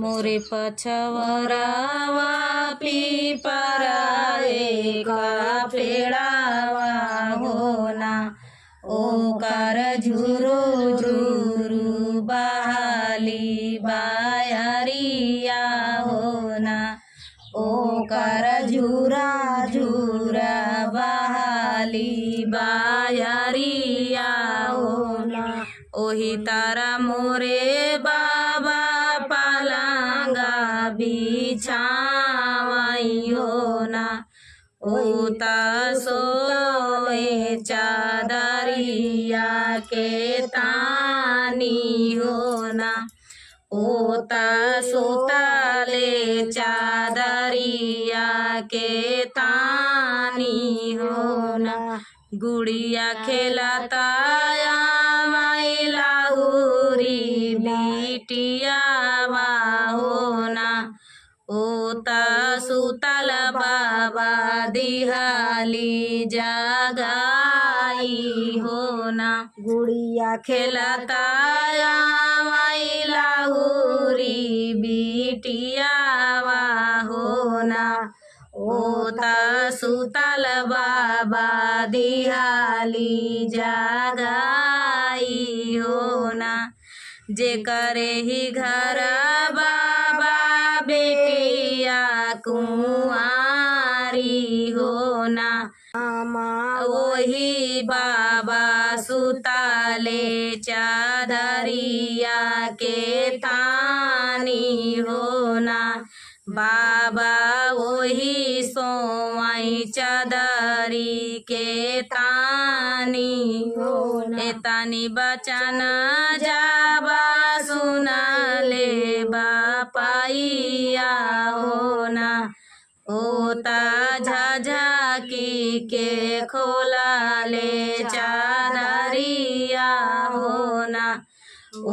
मोरे पछवरावा पीपरा एका पेड़ावा होना ओकर झुरु झुरु बहाली बायरिया होना ओकर झुरा झुरा बहाली बायरिया होना ओही तारा मोरे बाबा पलंगा बिछावाई होना ओता सोए चादरिया के तानी होना ओता सुतले चादरिया के तानी होना गुड़िया खेलता माई लाहुरी बिटियावा होना ओता सुतल बाबा दिहाली जगाई होना गुड़िया खेलता माई लाहुरी बिटियावा होना ओता सुतल बाबा दिहाली जगाई होना जे करे ही घर बाबा बेटिया कुंवारी होना वही बाबा सुताले चादरिया के तानी होना बाबा वही सोवाई चादरी के तानी होना तानी बचन जाबा सुनाले बापाइया होना ओता झझकी के खोला ले चादरिया होना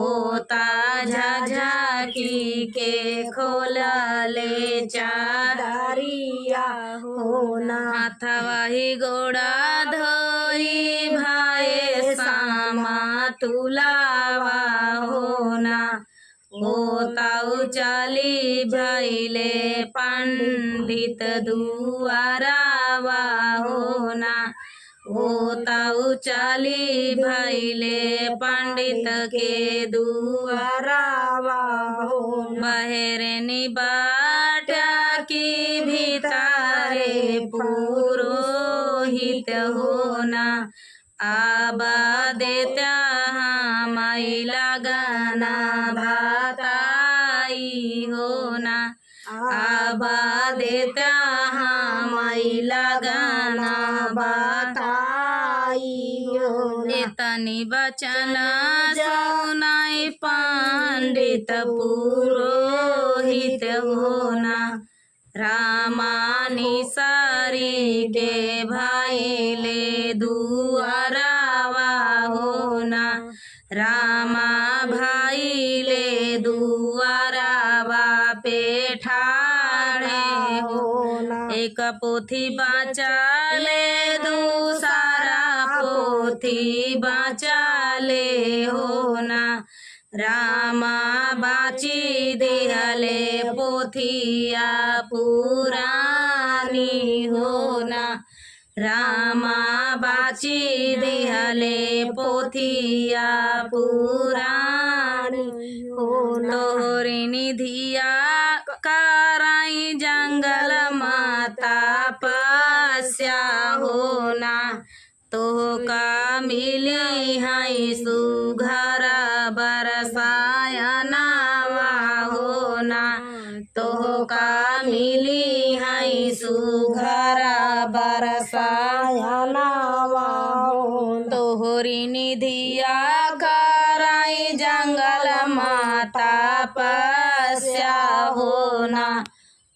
ओता झझकी के खोला ले चादरिया होना अथवा ही गोड़ा धोई भाई सामा तुलावा होना ओताऊ चली भैले पंडित दुआरावा होना ओताऊ चली भैले पंडित के दुआरावा बहरनी बाटा की भीतारे पुरोहित होना आबा देता माई लगना भाताई होना आबा देता माई लगना भाताई होना तनी बचन सुनाई पंडित पुरोहित होना रामानी सारी के भाई ले दुआरावा होना रामा भाई ले दुआरावा पे ठाड़े होना एक पोथी बाचा ले दूसरा पोथी बाचा ले होना रामा बाची देहले पोथिया पुरानी होना रामा बाची देहले पोथिया पुरानी होना तोहरी निधिया कराई जंगल माता पस्या होना तोहका मिली है सुघर बरसायनावा होना तोहका मिली है सुघर बरसायनावा तोहरी निधिया कराई जंगल माता पस्या होना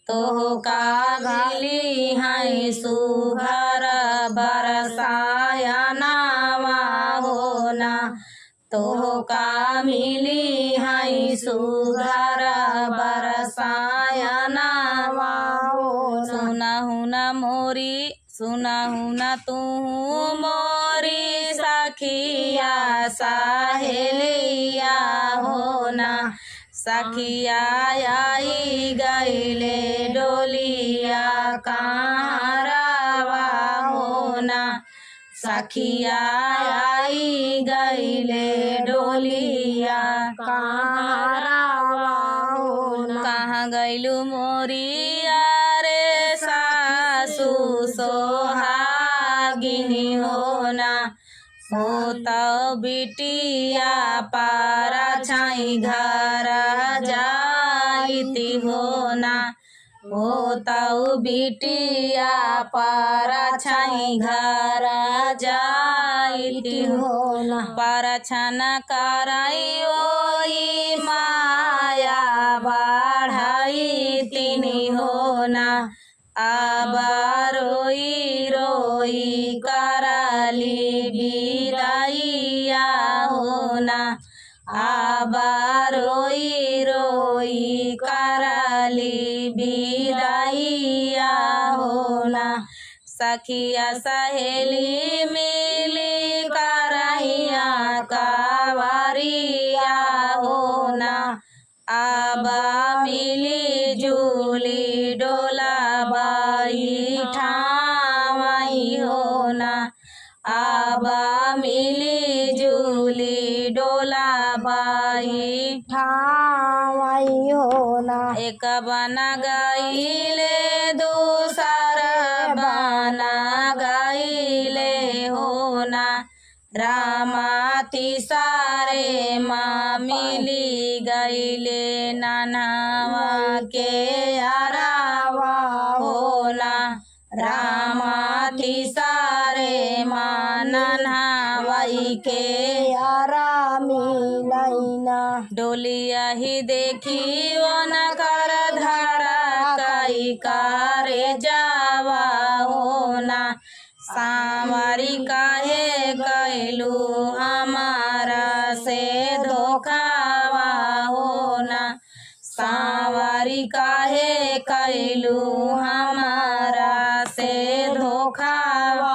तोहका मिली है सुघर बरसायनावा होना तोहका मिली है सुघर बरसायनावा सुनाहु न मोरी सुनाहु न तू मोरी सखिया सहेलिया होना सखिया आई गईले डोलिया कहारवा होना सखिया आई गईले डोलिया कहारवा होना कहाँ गईलू मोरिया रे सासू सोहागिनी होना हो तो बिटिया पारा छाई घर जाईती होना हो तो बिटिया पारा छाई घर जाईती होना पारा छाना कराई ओई माया बढ़ाई तिनी होना आबा रोई रोई कराली बिदाइया होना आबा रोई रोई कराली बिदाइया होना सखिया सहेली मिली करहिया कावरिया होना आबा मिली जुली डोला बाई ठावाई होना आबा मिली जुली डोला बाई ठावाई होना एक बना गईले दूसर बना गईले होना रामा तिसारे माँ मिली गईले नानावा के यारावा होना रामा तिसारे माँ नानावाई के यारा मिलैना डोलिया ही देखी वन कर धड़ा कई कारे जावा होना सांवरी काहे कैलू हमारा से धोखावा होना सांवरी काहे कैलू हमारा से धोखावा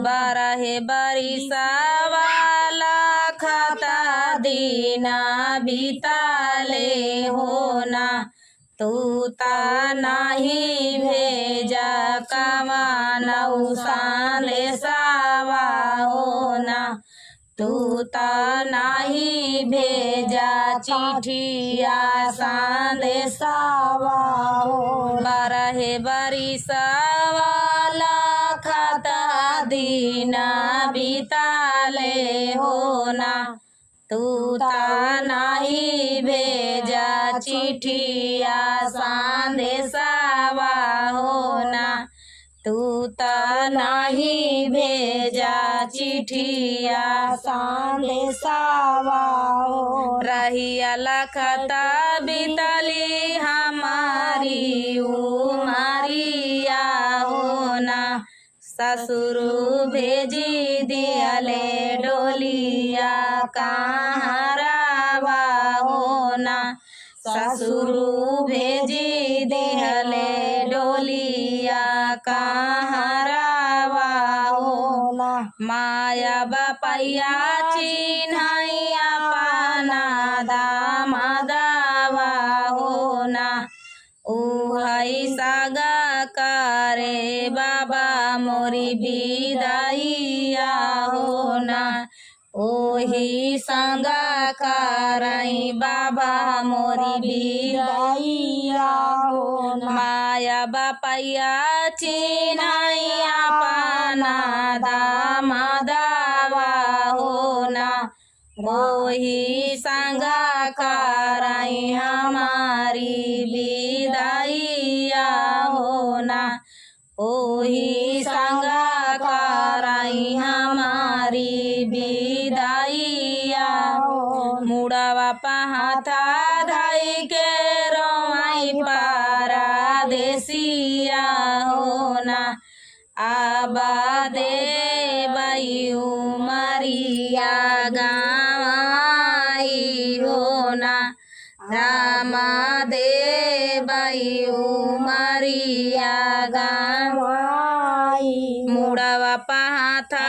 बारहे बरिसा वाला खाता दीना बीताले होना तू ता नहीं भेजा कमानऊ संदेशावा होना तू ता नहीं भेजा चिठिया संदेशावा बारहे बरिसावाला खाता दीना बीताले होना तू ता नहीं भेजा चिठिया संदेशावा होना तू ता नहीं भेजा चिठिया संदेशावा हो रहिया लखता बीतली हमारी उमरिया होना ससुर भेजी दियले डोलिया कहारवा होना ससुर भेजी दिहले डोलिया कहारवा होना माया बापैया चिन्हैया पाना दामदावा होना उहई सागा करे बाबा मोरी बिदाइया होना ओही संगा करई बाबा मोरी बिदाइया होना माया बापैया चिन्हैया पाना दामदावा होना ओही संगा करई हमारी बिदाइया होना ओही संगा करई हमारी बिदाइया मुड़वा पहाथा धाई के रोई पारा देसिया होना आबा दे बाई उमरिया गाई होना रामा दे बाई उमरिया वाई मुड़वा पहाथा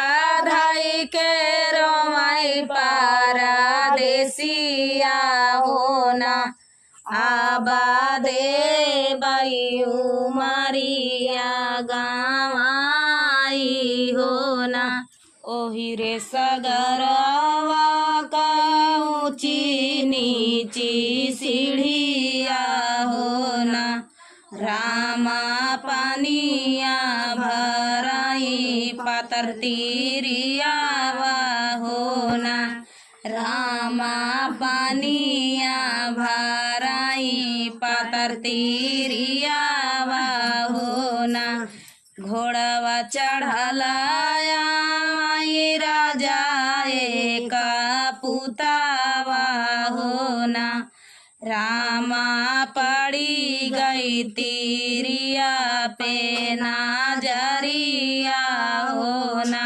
धाई के रोमाई पारा देसिया होना दे बाई उमरिया गवाई हो ना। ओही रे सगरवा का ऊंची नीची सीढ़िया हो ना। रामा पानिया भराई पातर तीरिया हो ना। रामा पानिया भराई पातर तीरिया हो ना। घोड़वा चढ़लाया राजा का पुतावा हो ना। रामा पड़ी गई तीरिया पे नाजरिया हो ना।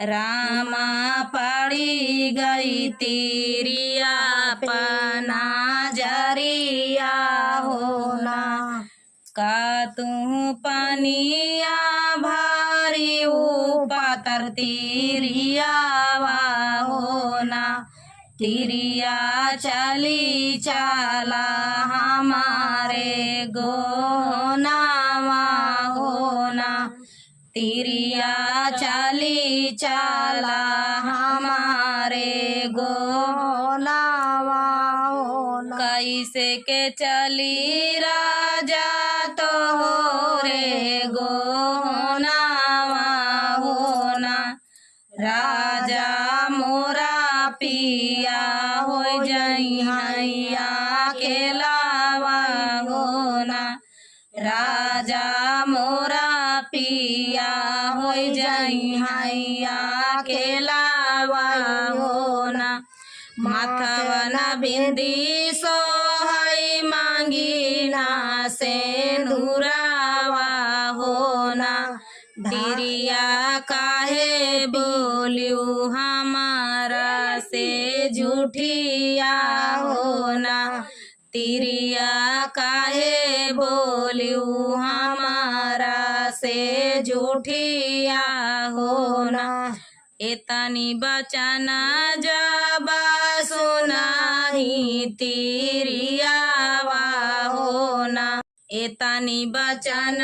रामा पड़ी गई तीरिया पे नाजरिया हो ना। का तू पनिया भारी पातर तीरिया हो ना। तीरिया चली चला हमारे गोनावा हो ना। तीरिया चली चला हमारे गोनावा हो ना। कैसे के चली राजा तो रे गोनावा हो ना। राजा मोरा पिया हो जई हैया के लावा हो ना। राजा मोरा पिया हो जई हैया के लावा हो ना। माथवन बिंदी सोहई मांगी ना से नूरावा हो ना। तीरिया काहे बोलियो हमारा से झूठिया हो ना। तीरिया काहे बोलियो हमारा से झूठिया हो ना। एतनी बचना जबा सुनाही तीरिया हो ना। एतनी बचन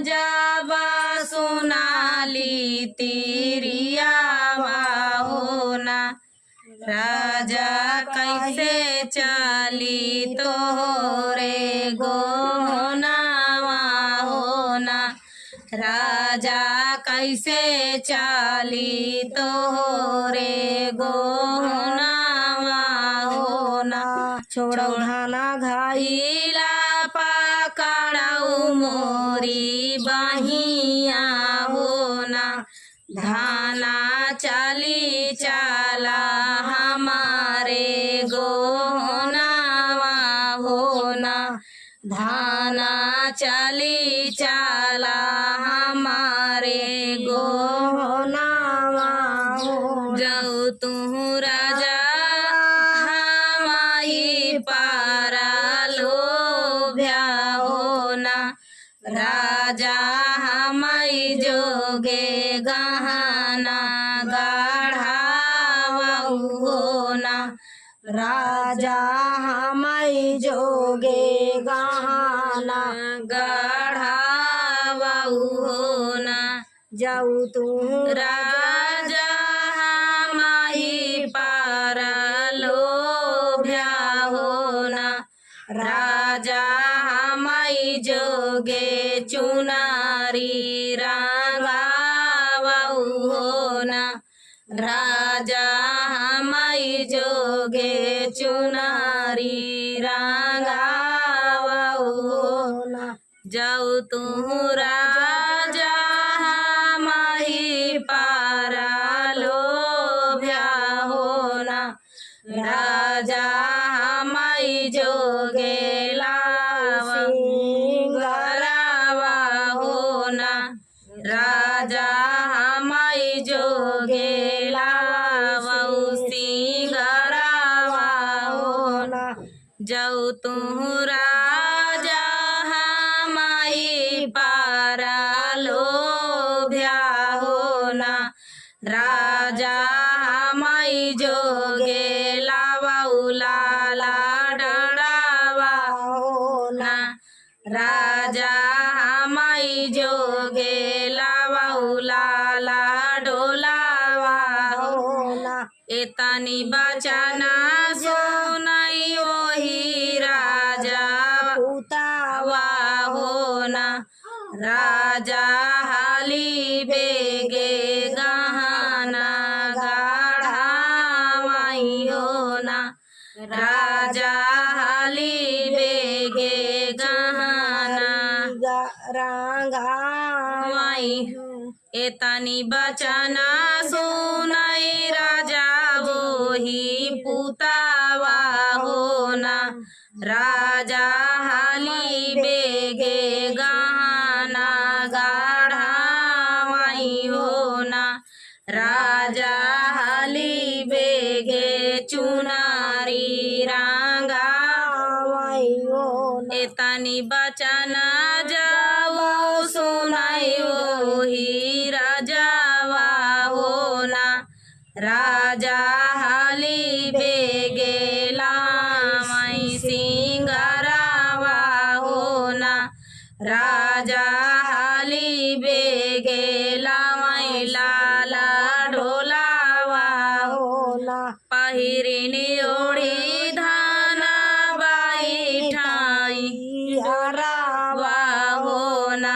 जबा सुनाली तीरिया हो ना। राजा कैसे चली तोरे गोनावा हो ना। राजा कैसे चली तोरे गोनावा हो ना। छोड़ो धाना घाईला पकड़ऊ मोरी बहिया हो ना। धाना चली चला हमारे गोनावा हो ना। धाना चली चला हमारे गोनावा हो। जाऊ तू राजा हमारी पारा लोभ्या हो ना। राजा हमारी जोगे गहना गढ़ावऊ हो ना। राजा हमारी जोगे गहना गढ़ावऊ हो ना। जाऊ तू राजा हमारी पारा लोभ्या हो ना। राजा हमारी जोगे चुनारी रंगावऊ हो ना। राजा हमारी जोगे चुनारी रंगावऊ हो ना। जाऊ तू राजा हमारी पारा लोभ्या हो ना। राजा हमारी जोगे लावा गरावा हो ना। राजा हमारी जोगे लावा सिंगरावा हो ना। जाऊ तू राजा हमारी पारा ना राजा माई जोगे लावाउलाला डोलावा हो ना एतानी बचाना सोनाई वही राजा उतावा हो ना राजा हाली बेगे गहना गाढ़ा माई हो ना राजा हाली बेगे गहना रांगा माई एतानी बचना सुनाई राजा वही पुतावा हो ना राजा हाली बेगे गहना गाढ़ा माई हो ना राजा हाली बेगे चुनारी रांगा एतानी बचना जाओ सुनाई वही राजावा हो ना राजा हाली बेगे लामाई सिंगारावा हो ना राजा हाली बेगे लामाई लाला ढोलावा हो ना पहिरिनी ओढी धाना बाई ठाई यारावा हो ना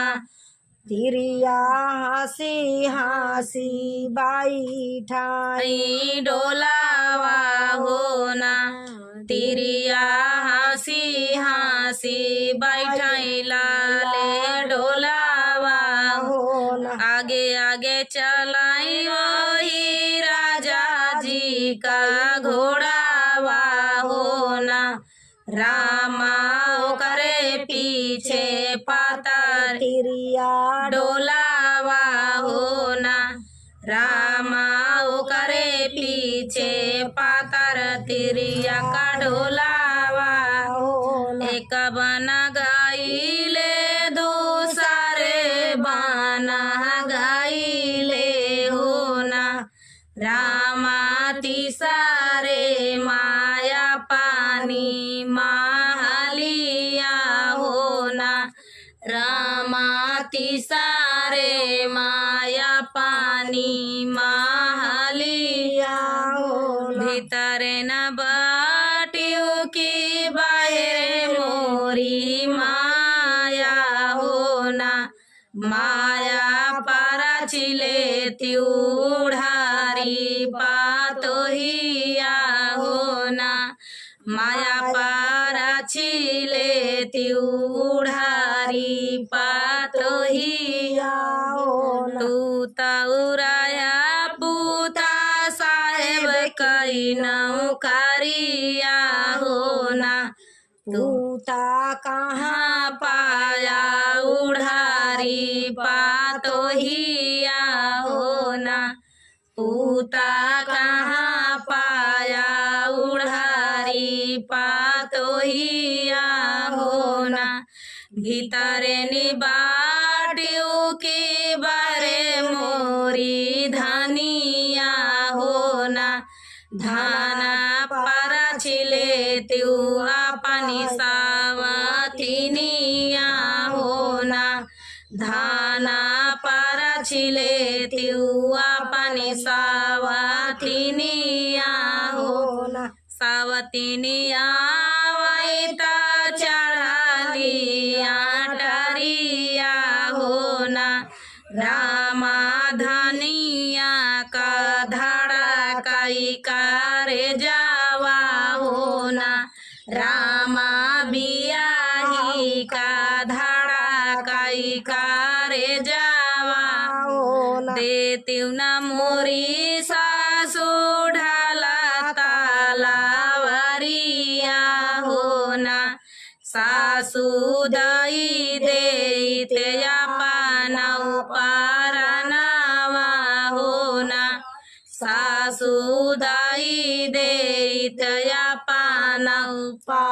तिरिया हसी हसी बाई ठाई आई डोलावा हो ना तिरिया हसी हसी बैठाई लाले डोलावा हो ना आगे आगे चलाई वही राजा जी का घोड़ावा हो ना रामा करे पीछे पातर तिरिया डोलावा हो ना रामा करे पीछे पातर तिरिया का डोलावा हो ना एक बना गाइले दूसरे बना गाइले हो ना रामा तिसारे माया पानी मालिया हो ना रामा तिसारे माया पानी मालिया हो ना भीतर न बाटियों की बाहर मोरी माया हो ना माया पारा चिले त्यूढ़ारी पातोहिया हो ना माया पारा छिले त्यूढ़ारी पातोहिया हो ना तू तौराया पूता साहेब कई नौकारिया हो ना तूता कहाँ पाया उड़ारी पातोहिया हो ना पूता कहाँ पाया उड़ारी पातोहिया हो ना भीतरे निबाटियों के बारे मोरी धनिया हो ना धाना पारा छिले त्यू अपनी सावतिनिया हो ना धाना पारा छिले त्यू अपनी सावतिनिया हो ना सावतिनिया वैता चढ़ालिया टरिया हो ना रामा धनिया का धड़ा कई करे जावा हो ना रामा बियाही का धड़ा कई करे जावा हो ना देतीव ना मोरी सासू ढाला तालावरिया हो ना सासू दई देते अपनौ पारनावा हो ना सासू दई देते अपनौ पा